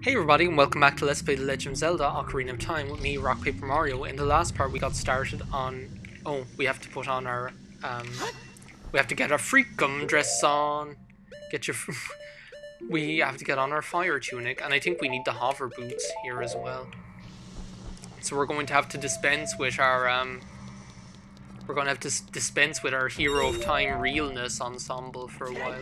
Hey everybody and welcome back to Let's Play The Legend of Zelda Ocarina of Time with me, Rock Paper Mario. In the last part we got started on... Oh, we have to put on our... we have to get our freakum dress on. Get your... we have to get on our fire tunic, and I think we need the hover boots here as well. So we're going to have to dispense with our... we're going to have to dispense with our Hero of Time realness ensemble for a while.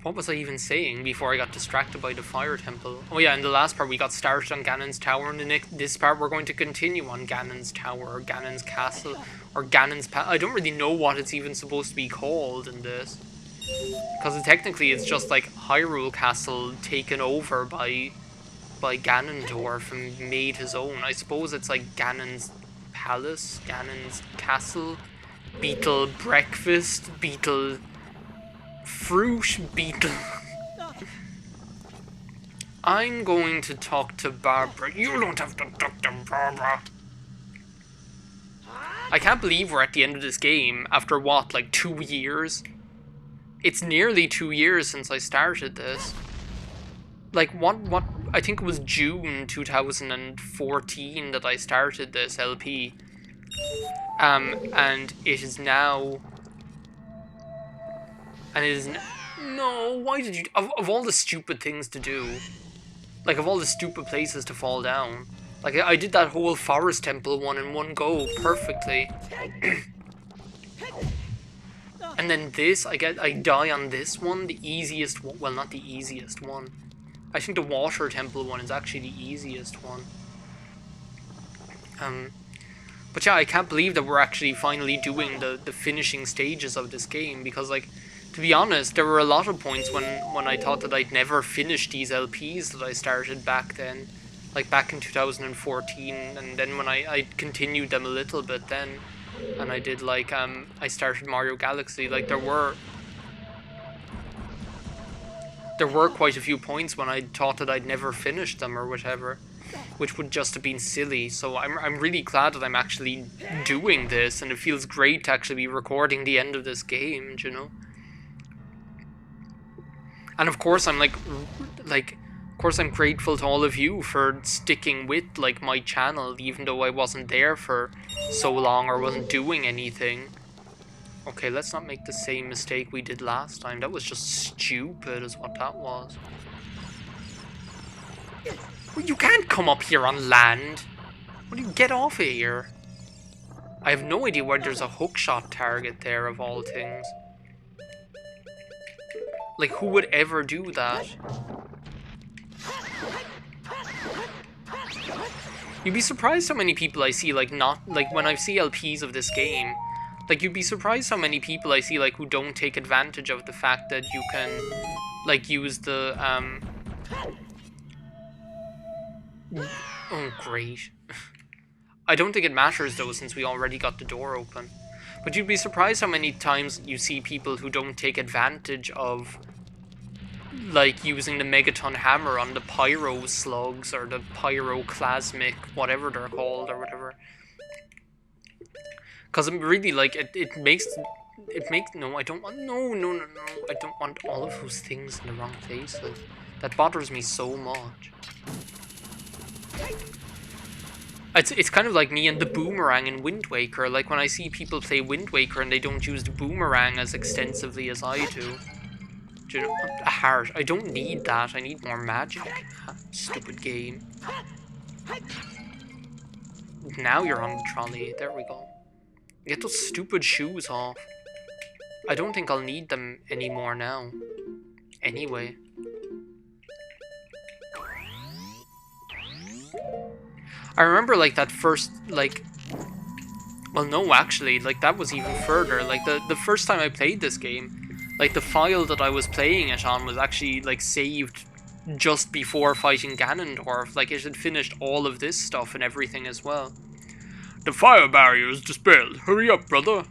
What was I even saying before I got distracted by the fire temple? Oh yeah, in the last part we got started on Ganon's tower, and in this part we're going to continue on Ganon's tower, or Ganon's castle, or Ganon's I don't really know what it's even supposed to be called in this. Because technically it's just like Hyrule Castle taken over by Ganondorf and made his own. I suppose it's like Ganon's palace, Ganon's castle, Beetle breakfast, Beetle... fruit beetle. I'm going to talk to Barbara. You don't have to talk to Barbara. I can't believe we're at the end of this game after what, like 2 years? It's nearly 2 years since I started this. Like what I think it was June 2014 that I started this LP. And it is now... And it is... No, why did you... Of all the stupid things to do, like of all the stupid places to fall down, like I did that whole forest temple one in one go perfectly. And then this, I die on this one, the easiest one. Well, not the easiest one. I think the water temple one is actually the easiest one. But yeah, I can't believe that we're actually finally doing the finishing stages of this game, because like, to be honest, there were a lot of points when I thought that I'd never finish these LPs that I started back then. Like back in 2014, and then when I continued them a little bit then, and I did like, I started Mario Galaxy, like there were quite a few points when I thought that I'd never finish them or whatever, which would just have been silly. So I'm really glad that I'm actually doing this, and it feels great to actually be recording the end of this game, you know? And of course I'm of course I'm grateful to all of you for sticking with like my channel, even though I wasn't there for so long or wasn't doing anything. Okay, let's not make the same mistake we did last time. That was just stupid is what that was. Well, you can't come up here on land. What do you get off of here? I have no idea why there's a hookshot target there of all things. Like, who would ever do that? You'd be surprised how many people I see, like, not... Like, when I see LPs of this game, like, you'd be surprised how many people I see, like, who don't take advantage of the fact that you can, like, use the, Oh, great. I don't think it matters, though, since we already got the door open. But you'd be surprised how many times you see people who don't take advantage of, like, using the Megaton Hammer on the Pyro Slugs, or the Pyroclasmic, whatever they're called, or whatever. Because it really, like, it makes, no, I don't want, no, I don't want all of those things in the wrong places. That bothers me so much. It's kind of like me and the boomerang in Wind Waker. Like when I see people play Wind Waker and they don't use the boomerang as extensively as I do. Do you know, a heart. I don't need that. I need more magic. Stupid game. Now you're on the trolley. There we go. Get those stupid shoes off. I don't think I'll need them anymore now. Anyway. I remember, like, that first, like... Well, no, actually, like, that was even further. Like, the first time I played this game, like, the file that I was playing it on was actually, like, saved just before fighting Ganondorf. Like, it had finished all of this stuff and everything as well. The fire barrier is dispelled. Hurry up, brother.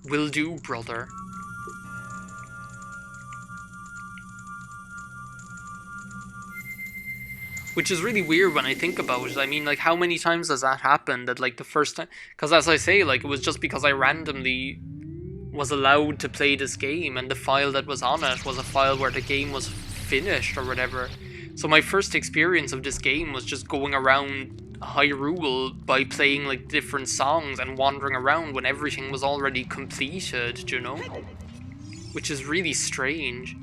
Will do, brother. Which is really weird when I think about it. I mean, like, how many times has that happened? That, like, the first time... Because as I say, like, it was just because I randomly was allowed to play this game, and the file that was on it was a file where the game was finished or whatever. So my first experience of this game was just going around Hyrule by playing like different songs and wandering around when everything was already completed, you know? Which is really strange.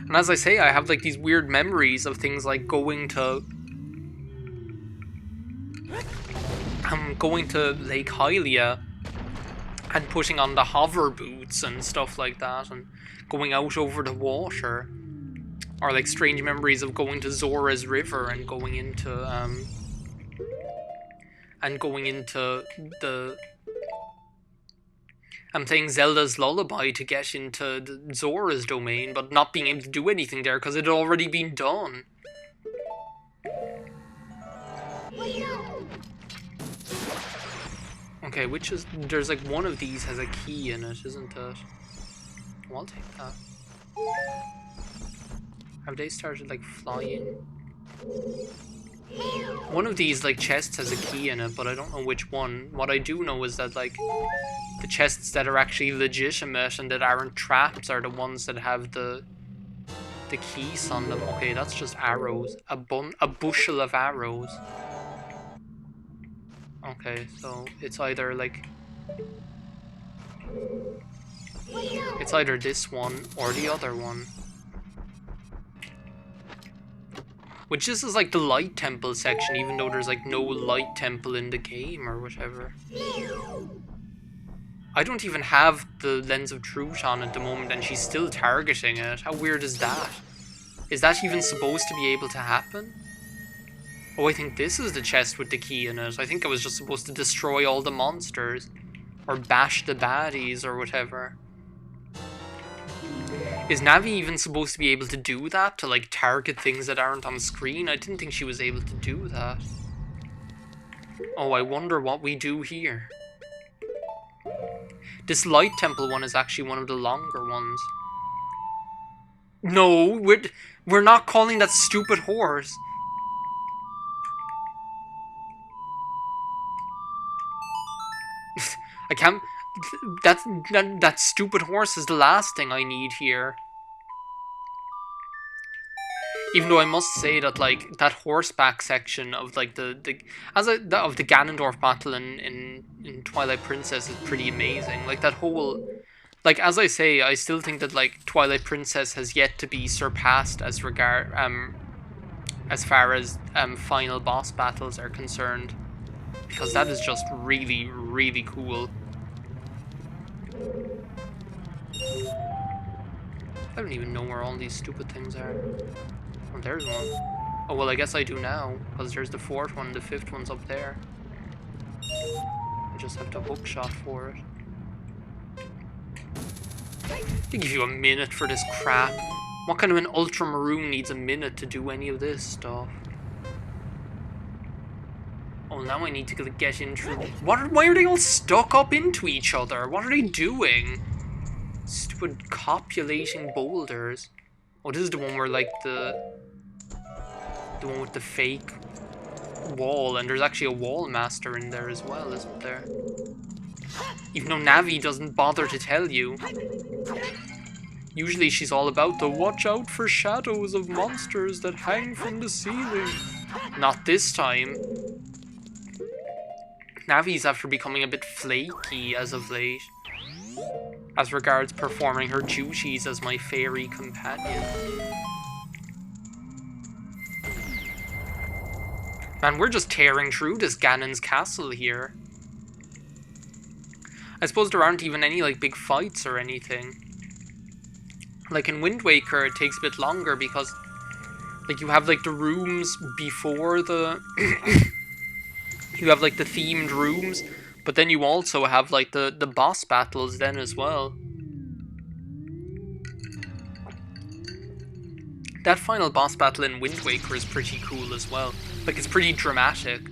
And as I say, I have like these weird memories of things like going to Lake Hylia and putting on the hover boots and stuff like that, and going out over the water, or like strange memories of going to Zora's River and going into the I'm playing Zelda's Lullaby to get into the Zora's domain, but not being able to do anything there because it had already been done. Okay, which is... There's like one of these has a key in it, isn't it? Well, I'll take that. Have they started like flying? One of these like chests has a key in it, but I don't know which one. What I do know is that like the chests that are actually legitimate and that aren't traps are the ones that have the keys on them. Okay, that's just arrows. A bushel of arrows. Okay, so it's either like... It's either this one or the other one. Which this is like the light temple section, even though there's like no light temple in the game or whatever. I don't even have the lens of truth on at the moment and she's still targeting it. How weird is that? Is that even supposed to be able to happen? Oh, I think this is the chest with the key in it. I think I was just supposed to destroy all the monsters. Or bash the baddies or whatever. Is Navi even supposed to be able to do that? To like target things that aren't on screen? I didn't think she was able to do that. Oh, I wonder what we do here. This light temple one is actually one of the longer ones. No, we're not calling that stupid horse. I can't... That stupid horse is the last thing I need here. Even though I must say that like that horseback section of like of the Ganondorf battle in Twilight Princess is pretty amazing. Like that whole, like as I say, I still think that like Twilight Princess has yet to be surpassed as far as final boss battles are concerned, because that is just really, really cool. I don't even know where all these stupid things are. Oh, there's one. Oh, well, I guess I do now, because there's the fourth one, the fifth one's up there. I just have to hookshot for it. They give you a minute for this crap. What kind of an ultramaroon needs a minute to do any of this stuff? Oh, now I need to get in through... Why are they all stuck up into each other? What are they doing? Stupid copulating boulders. Oh, this is the one where like the one with the fake wall, and there's actually a wall master in there as well, isn't there? Even though Navi doesn't bother to tell you. Usually she's all about the watch out for shadows of monsters that hang from the ceiling. Not this time. Navi's after becoming a bit flaky as of late, as regards performing her duties as my fairy companion. Man, we're just tearing through this Ganon's castle here. I suppose there aren't even any like big fights or anything. Like in Wind Waker it takes a bit longer because like you have like the rooms before the... You have like the themed rooms, but then you also have like the boss battles then as well. That final boss battle in Wind Waker is pretty cool as well. Like it's pretty dramatic.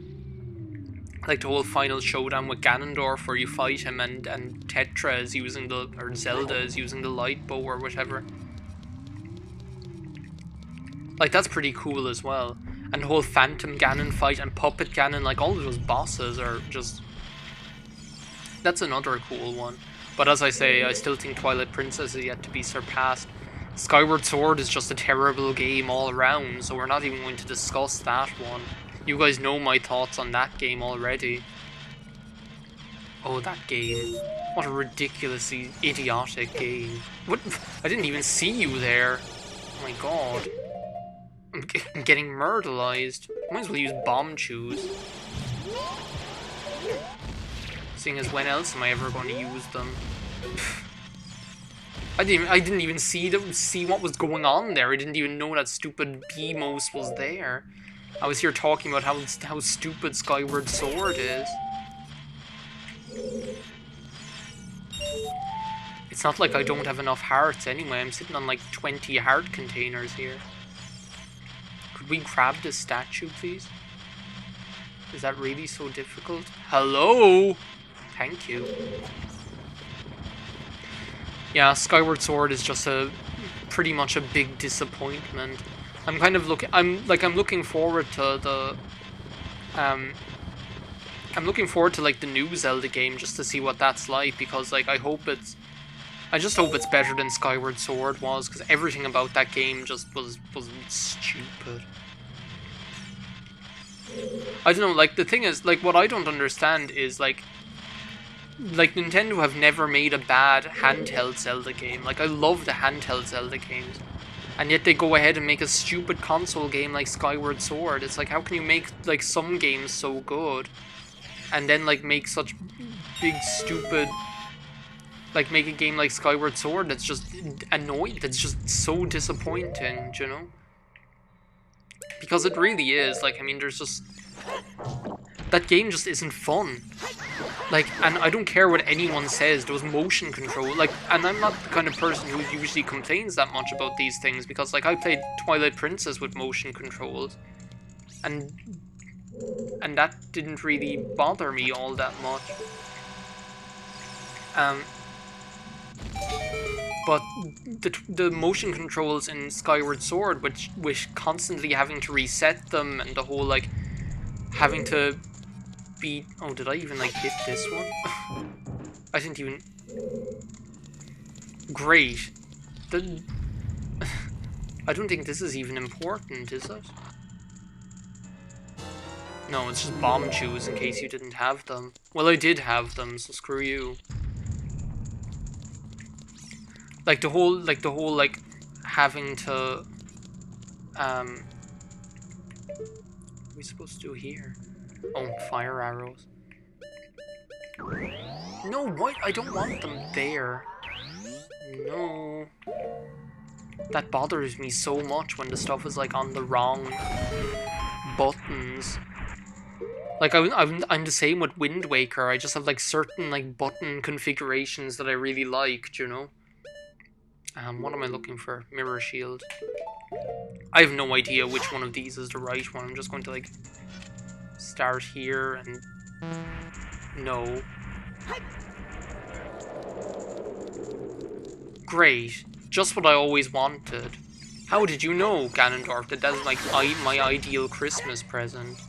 Like the whole final showdown with Ganondorf where you fight him and Tetra is using or Zelda is using the light bow or whatever. Like that's pretty cool as well. And the whole Phantom Ganon fight and Puppet Ganon, like all of those bosses are just That's another cool one. But as I say, I still think Twilight Princess is yet to be surpassed. Skyward Sword is just a terrible game all around, so we're not even going to discuss that one. You guys know my thoughts on that game already. Oh, that game. What a ridiculously idiotic game. What? I didn't even see you there. Oh my god. I'm getting murderized. Might as well use bomb chews. Seeing as when else am I ever going to use them? I didn't even see what was going on there. I didn't even know that stupid B-Most was there. I was here talking about how stupid Skyward Sword is. It's not like I don't have enough hearts anyway. I'm sitting on like 20 heart containers here. Could we grab this statue, please? Is that really so difficult? Hello? Thank you. Yeah, Skyward Sword is just pretty much a big disappointment. I'm kind of I'm looking forward to the I'm looking forward to like the new Zelda game just to see what that's like, because like I just hope it's better than Skyward Sword was, because everything about that game just was stupid. I don't know, like the thing is, like what I don't understand is like Nintendo have never made a bad handheld Zelda game. Like I love the handheld Zelda games. And yet they go ahead and make a stupid console game like Skyward Sword. It's like, how can you make like some games so good and then like make such big stupid, like make a game like Skyward Sword that's just annoying, that's just so disappointing, you know? Because it really is, like, I mean, there's just, that game just isn't fun. Like, and I don't care what anyone says, those motion control, like, and I'm not the kind of person who usually complains that much about these things, because, like, I played Twilight Princess with motion controls, and that didn't really bother me all that much. But the motion controls in Skyward Sword, which constantly having to reset them, and the whole, like, having to be... Oh, did I even, like, hit this one? I didn't even... Great. I don't think this is even important, is it? No, it's just bomb chews in case you didn't have them. Well, I did have them, so screw you. Like the whole, like, having to, what are we supposed to do here? Oh, fire arrows. No, what? I don't want them there. No. That bothers me so much when the stuff is, like, on the wrong buttons. Like, I'm the same with Wind Waker. I just have, like, certain, like, button configurations that I really liked, you know? What am I looking for? Mirror shield. I have no idea which one of these is the right one. I'm just going to, like, start here and... No. Great. Just what I always wanted. How did you know, Ganondorf, that that's, like, my ideal Christmas present?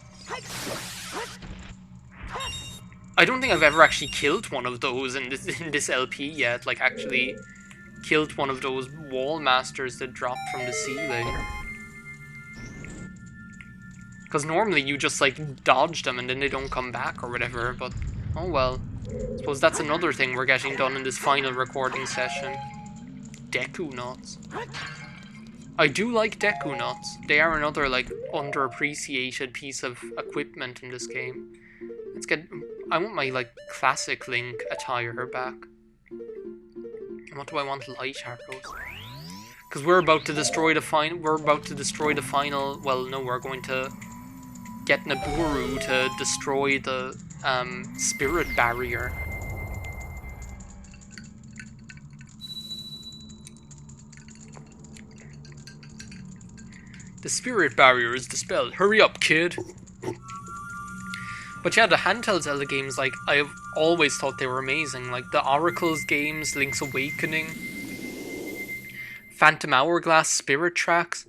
I don't think I've ever actually killed one of those in this LP yet. Like, actually... killed one of those wall masters that dropped from the ceiling. Because normally you just, like, dodge them and then they don't come back or whatever, but oh well. I suppose that's another thing we're getting done in this final recording session. Deku Nuts. I do like Deku Nuts. They are another, like, underappreciated piece of equipment in this game. Let's get... I want my, like, classic Link attire back. What do I want? Light arrows. Because we're about to destroy the final... Well, no, we're going to get Naburu to destroy the spirit barrier. The spirit barrier is dispelled. Hurry up, kid! But yeah, the handheld Zelda games, like, I've always thought they were amazing. Like, the Oracles games, Link's Awakening, Phantom Hourglass, Spirit Tracks,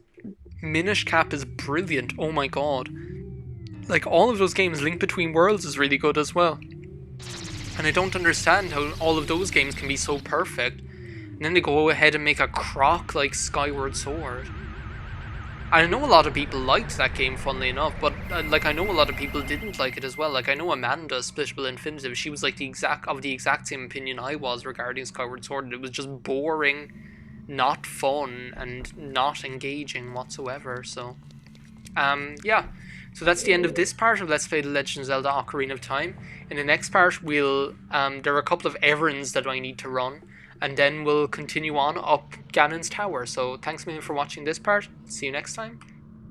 Minish Cap is brilliant, oh my god. Like, all of those games, Link Between Worlds is really good as well. And I don't understand how all of those games can be so perfect, and then they go ahead and make a crock like Skyward Sword. I know a lot of people liked that game, funnily enough, but like I know a lot of people didn't like it as well. Like I know Amanda, Splishable Infinitive, she was like the exact same opinion I was regarding Skyward Sword. It was just boring, not fun, and not engaging whatsoever. So, yeah. So that's the end of this part of Let's Play The Legend of Zelda Ocarina of Time. In the next part, there are a couple of errands that I need to run, and then we'll continue on up Ganon's Tower. So thanks a million for watching this part. See you next time.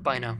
Bye now.